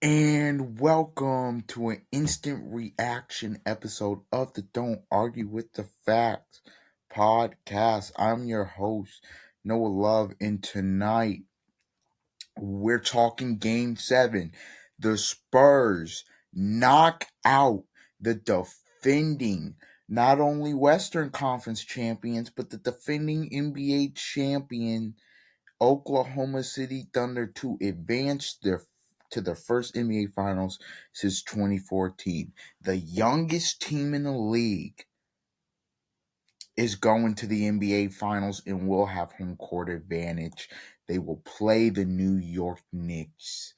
And welcome to an instant reaction episode of the Don't Argue with the Facts podcast. I'm your host, Noah Love, and tonight we're talking game 7. The Spurs knock out the defending, not only Western Conference champions, but the defending NBA champion Oklahoma City Thunder to advance to the first NBA Finals since 2014. The youngest team in the league is going to the NBA Finals and will have home court advantage. They will play the New York Knicks.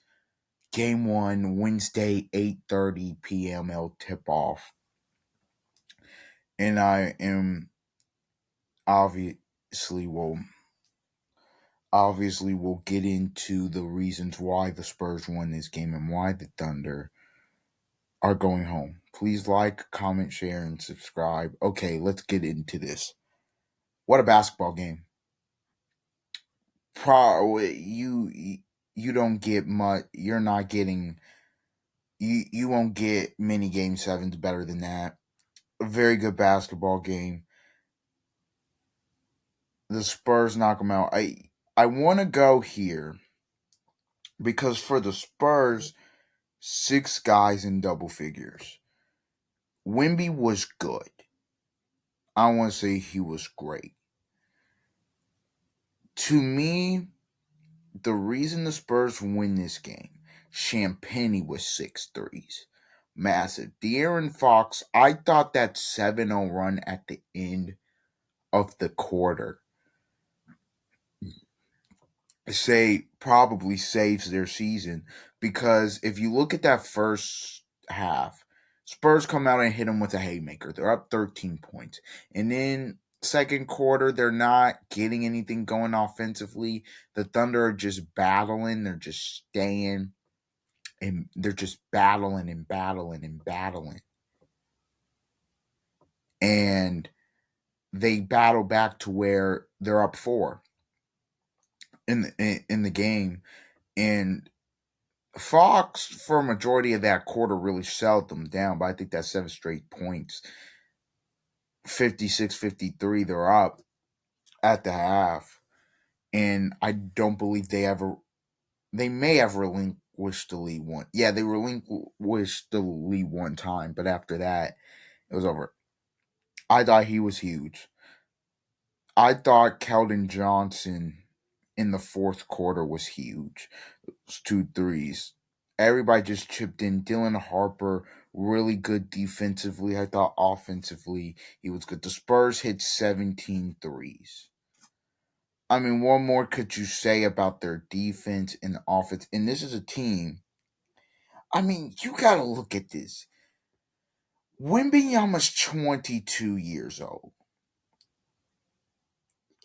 Game 1, Wednesday, 8:30 p.m. tip-off. And I am obviously we'll get into the reasons why the Spurs won this game and why the Thunder are going home. Please like, comment, share, and subscribe. Okay, let's get into this. What a basketball game. You don't get much. You're not getting. You won't get many game 7s better than that. A very good basketball game. The Spurs knock them out. I want to go here because for the Spurs, 6 guys in double figures. Wemby was good. I want to say he was great. To me, the reason the Spurs win this game, Champagnie was 6 threes. Massive. De'Aaron Fox, I thought that 7-0 run at the end of the quarter probably saves their season, because if you look at that first half, Spurs come out and hit them with a haymaker. They're up 13 points. And then second quarter, they're not getting anything going offensively. The Thunder are just battling. They're just staying. And they're just battling and battling and battling. And they battle back to where they're up 4 in the game. And Fox, for a majority of that quarter, really shut them down. But I think that's 7 straight points. 56-53, they're up at the half. And I don't believe they may have relinquished the lead one. Yeah, they relinquished the lead one time, but after that, it was over. I thought he was huge. I thought Keldon Johnson in the fourth quarter was huge. Those 2 threes. Everybody just chipped in. Dylan Harper, really good defensively. I thought offensively, he was good. The Spurs hit 17 threes. I mean, what more could you say about their defense and offense? And this is a team. I mean, you got to look at this. Wembanyama's 22 years old.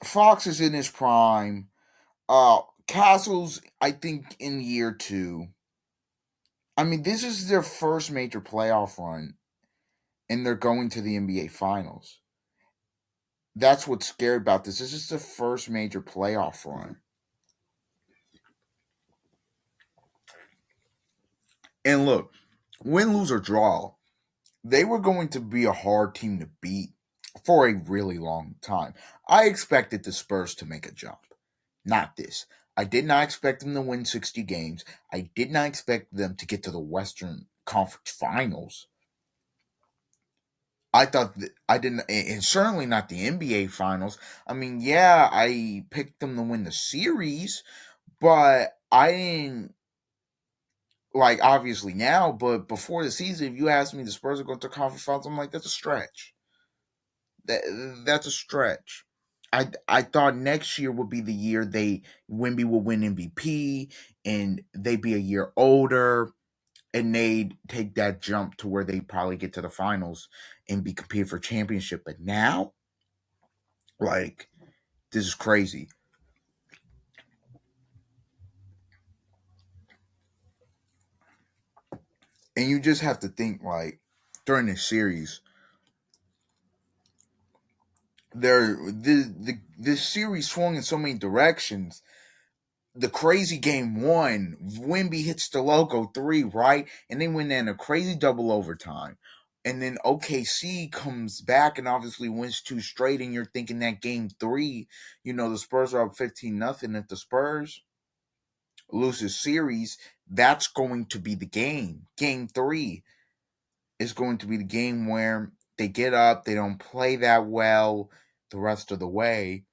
Fox is in his prime. Castle's, I think, in year 2. I mean, this is their first major playoff run, and they're going to the NBA Finals. That's what's scary about this. This is the first major playoff run. And look, win, lose, or draw, they were going to be a hard team to beat for a really long time. I expected the Spurs to make a jump. Not this. I did not expect them to win 60 games. I did not expect them to get to the Western Conference Finals. I thought I didn't, and certainly not the NBA Finals. I mean, yeah, I picked them to win the series, but I didn't, like, obviously now, but before the season, if you asked me the Spurs are going to conference finals, I'm like, that's a stretch. That's a stretch. I thought next year would be the year Wemby will win MVP and they'd be a year older and they'd take that jump to where they probably get to the finals and be competing for championship. But now, like, this is crazy. And you just have to think, like, during this series, this series swung in so many directions. the crazy game one, Wemby hits the logo three, right? And they win in a crazy double overtime. And then OKC comes back and obviously wins two straight, and you're thinking that game three, the Spurs are up 15-0. If the Spurs lose the series, that's going to be the game. Game three is going to be the game where they get up, they don't play that well the rest of the way,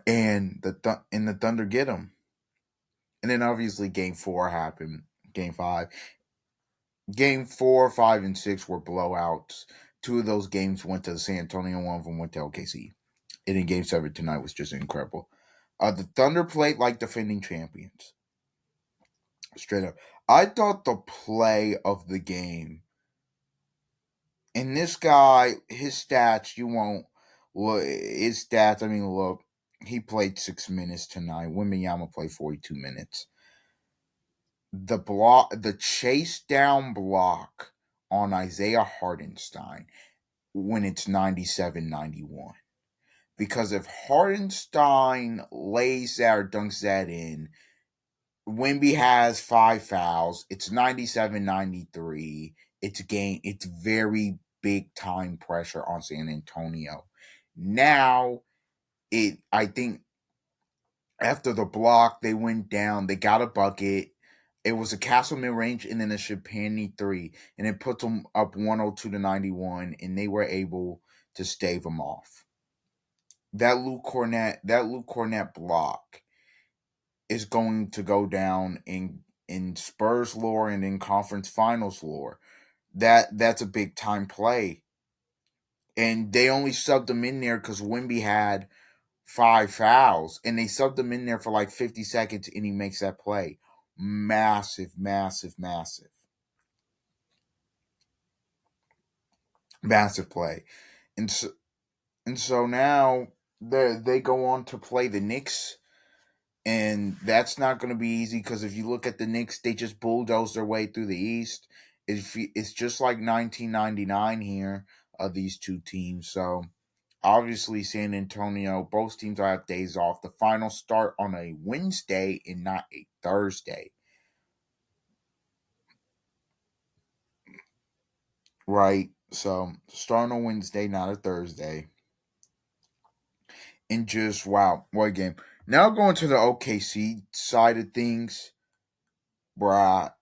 and the Thunder get them. And then obviously game four happened. Game five. Game four, five, and six were blowouts. Two of those games went to San Antonio, one of them went to OKC. And then game seven tonight was just incredible. The Thunder played like defending champions. Straight up. I thought the play of the game, and this guy, his stats, you won't look, his stats, look, he played 6 minutes tonight. Wembanyama played 42 minutes. The chase down block on Isaiah Hartenstein when it's 97-91. Because if Hartenstein lays that or dunks that in, Wemby has 5 fouls. It's 97-93. It's very big time pressure on San Antonio. Now, I think after the block, they went down. They got a bucket. It was a Castle mid range and then a Shapani three, and it put them up 102-91, and they were able to stave them off. That Luke Cornett block is going to go down in Spurs lore and in conference finals lore. That's a big time play, and they only subbed him in there because Wemby had 5 fouls, and they subbed him in there for like 50 seconds, and he makes that play. Massive, massive, massive. Massive play. And so now they go on to play the Knicks, and that's not going to be easy because if you look at the Knicks, they just bulldoze their way through the East. It's just like 1999 here of these two teams. So obviously, San Antonio, both teams have days off. The finals start on a Wednesday and not a Thursday. Right? So, starting on Wednesday, not a Thursday. And just, wow, what a game. Now going to the OKC side of things, bruh.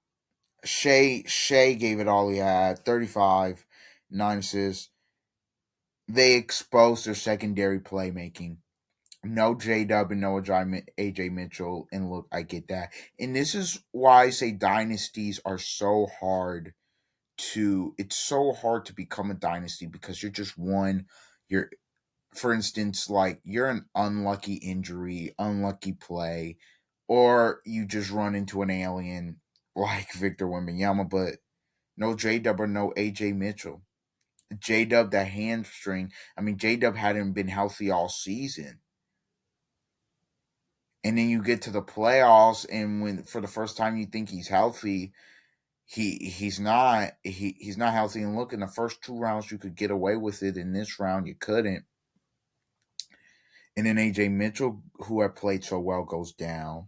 Shea gave it all he had, 35, 9 assists. They exposed their secondary playmaking. No J-Dub and no AJ Mitchell. And look, I get that. And this is why I say dynasties are so hard it's so hard to become a dynasty because you're just you're, for instance, like you're an unlucky injury, unlucky play, or you just run into an alien like Victor Wembanyama, but no J-Dub or no AJ Mitchell. J-Dub, that hamstring. J-Dub hadn't been healthy all season. And then you get to the playoffs, and when for the first time you think he's healthy, he's not healthy. And look, in the first 2 rounds you could get away with it. In this round you couldn't. And then AJ Mitchell, who had played so well, goes down.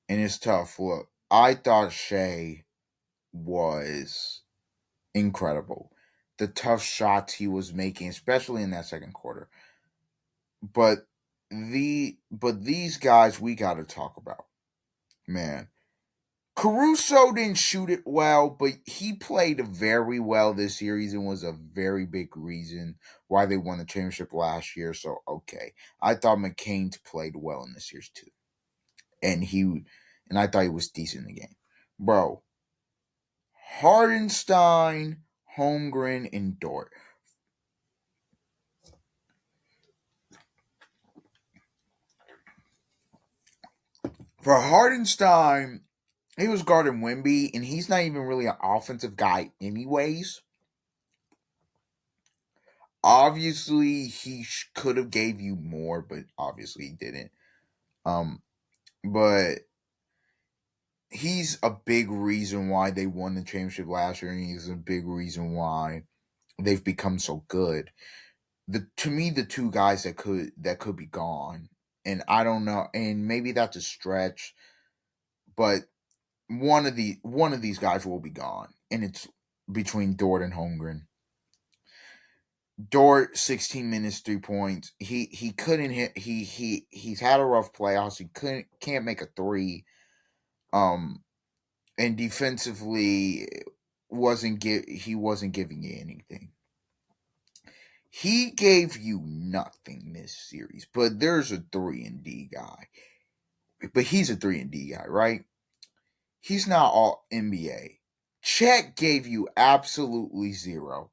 And it's tough. Look, I thought Shea was incredible. The tough shots he was making, especially in that second quarter. But these guys we gotta talk about. Man. Caruso didn't shoot it well, but he played very well this series and was a very big reason why they won the championship last year. So okay. I thought McCain played well in this series too. And I thought he was decent in the game. Bro. Hardenstein, Holmgren, and Dort. For Hardenstein, he was guarding Wemby, and he's not even really an offensive guy anyways. Obviously, he could have gave you more, but obviously he didn't. But he's a big reason why they won the championship last year, and he's a big reason why they've become so good. To me, the two guys that could be gone and I don't know, and maybe that's a stretch, but one of these guys will be gone, and it's between Dort and Holmgren. Dort, 16 minutes, 3 points. He couldn't hit. He's had a rough playoffs. He can't make a three. Um, and defensively he wasn't giving you anything. He gave you nothing this series, but there's a 3-and-D guy. But he's a 3-and-D guy, right? He's not all NBA. Chet gave you absolutely zero.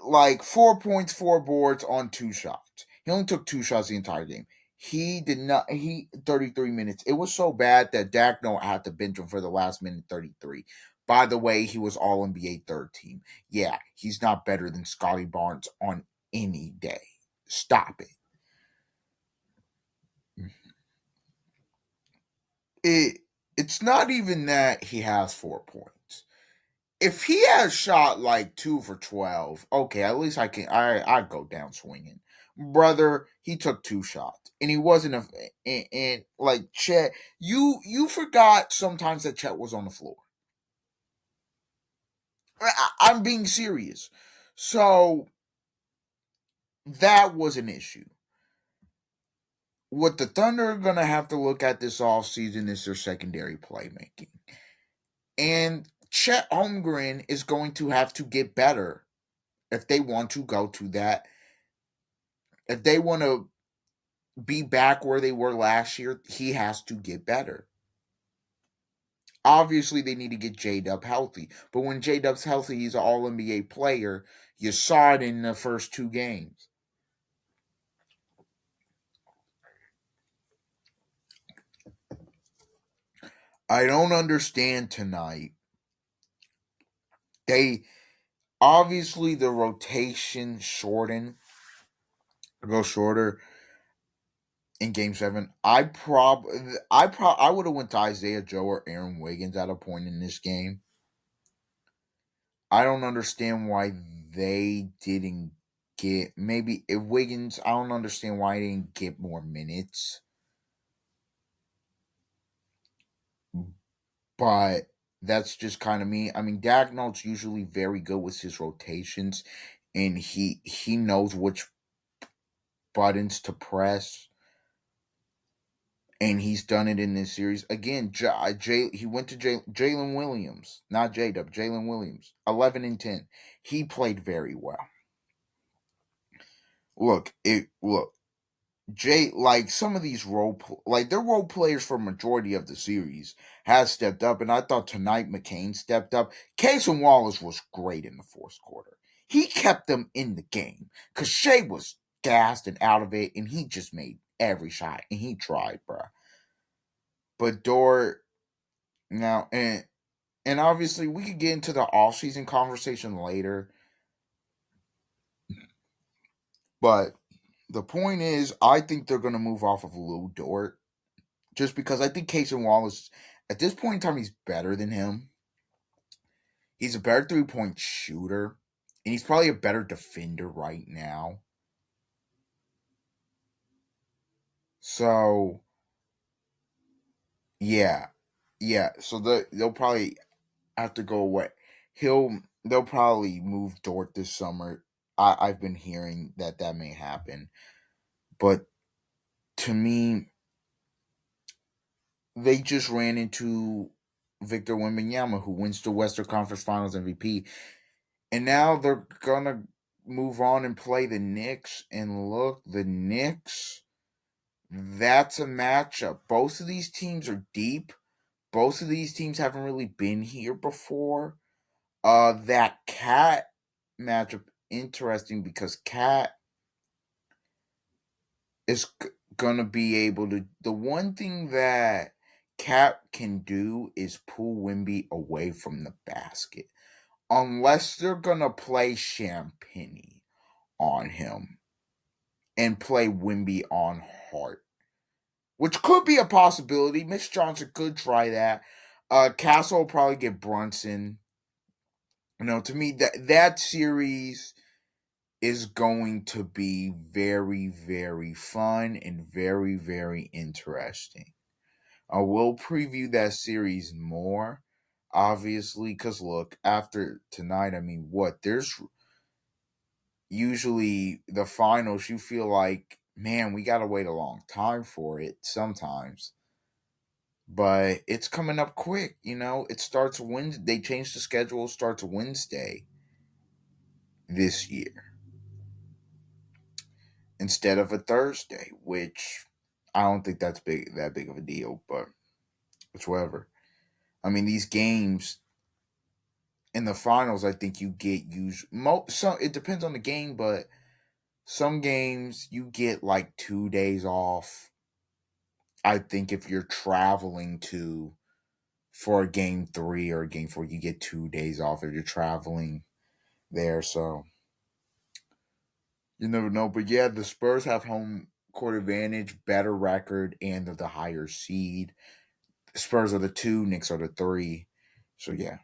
Like 4 points, 4 boards on 2 shots. He only took 2 shots the entire game. He did not. He 33 minutes. It was so bad that Dagno had to bench him for the last minute 33. By the way, he was All NBA third team. Yeah, he's not better than Scotty Barnes on any day. Stop it. It's not even that he has 4 points. If he has shot like 2 for 12, okay, at least I'd go down swinging. Brother, he took 2 shots, and he wasn't and like Chet. You forgot sometimes that Chet was on the floor. I'm being serious. So that was an issue. What the Thunder are gonna have to look at this offseason is their secondary playmaking, and Chet Holmgren is going to have to get better if they want to go to that. If they want to be back where they were last year, he has to get better. Obviously, they need to get J Dub healthy, but when J Dub's healthy, he's an All NBA player. You saw it in the first 2 games. I don't understand tonight. They obviously the rotation go shorter in Game 7. I would have went to Isaiah Joe or Aaron Wiggins at a point in this game. I don't understand why they didn't get maybe if Wiggins. I don't understand why he didn't get more minutes, but that's just kind of me. I mean, Dagnall's usually very good with his rotations, and he knows which buttons to press, and he's done it in this series again. He went to Jalen Williams, not J Dub. Jalen Williams, 11 and 10. He played very well. Look. Like some of these like their role players for majority of the series has stepped up, and I thought tonight McCain stepped up. Casey Wallace was great in the fourth quarter. He kept them in the game because Shea was gassed and out of it, and he just made every shot, and he tried, bruh. But Dort now, and obviously we could get into the offseason conversation later, but the point is, I think they're going to move off of Lou Dort just because I think Casey Wallace, at this point in time, he's better than him. He's a better 3-point shooter, and he's probably a better defender right now. So, yeah. So they'll probably have to go away. They'll probably move Dort this summer. I've been hearing that may happen, but to me, they just ran into Victor Wembanyama, who wins the Western Conference Finals MVP, and now they're gonna move on and play the Knicks. And look, the Knicks, that's a matchup. Both of these teams are deep. Both of these teams haven't really been here before. That Cat matchup interesting because Cat is gonna be able to. The one thing that Cat can do is pull Wimby away from the basket, unless they're gonna play Champagne on him and play Wimby on Hart, which could be a possibility. Mitch Johnson could try that. Castle will probably get Brunson. To me that series is going to be very, very fun and very, very interesting. I will preview that series more, obviously, because look, after tonight, I mean, what? There's usually the finals, you feel like, man, we got to wait a long time for it sometimes. But it's coming up quick, It starts Wednesday. They changed the schedule, starts Wednesday this year instead of a Thursday, which I don't think that big of a deal, but it's whatever. I mean, these games in the finals, I think you get so it depends on the game, but some games you get like 2 days off. I think if you're traveling to for a game three or a game four, you get 2 days off if you're traveling there. So you never know. But yeah, the Spurs have home court advantage, better record, and they're the higher seed. The Spurs are the two, Knicks are the three. So yeah.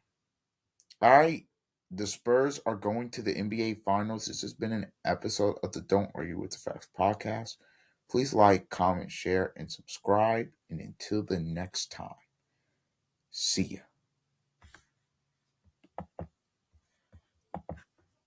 All right. The Spurs are going to the NBA Finals. This has been an episode of the Don't Argue with the Facts podcast. Please like, comment, share, and subscribe. And until the next time, see ya.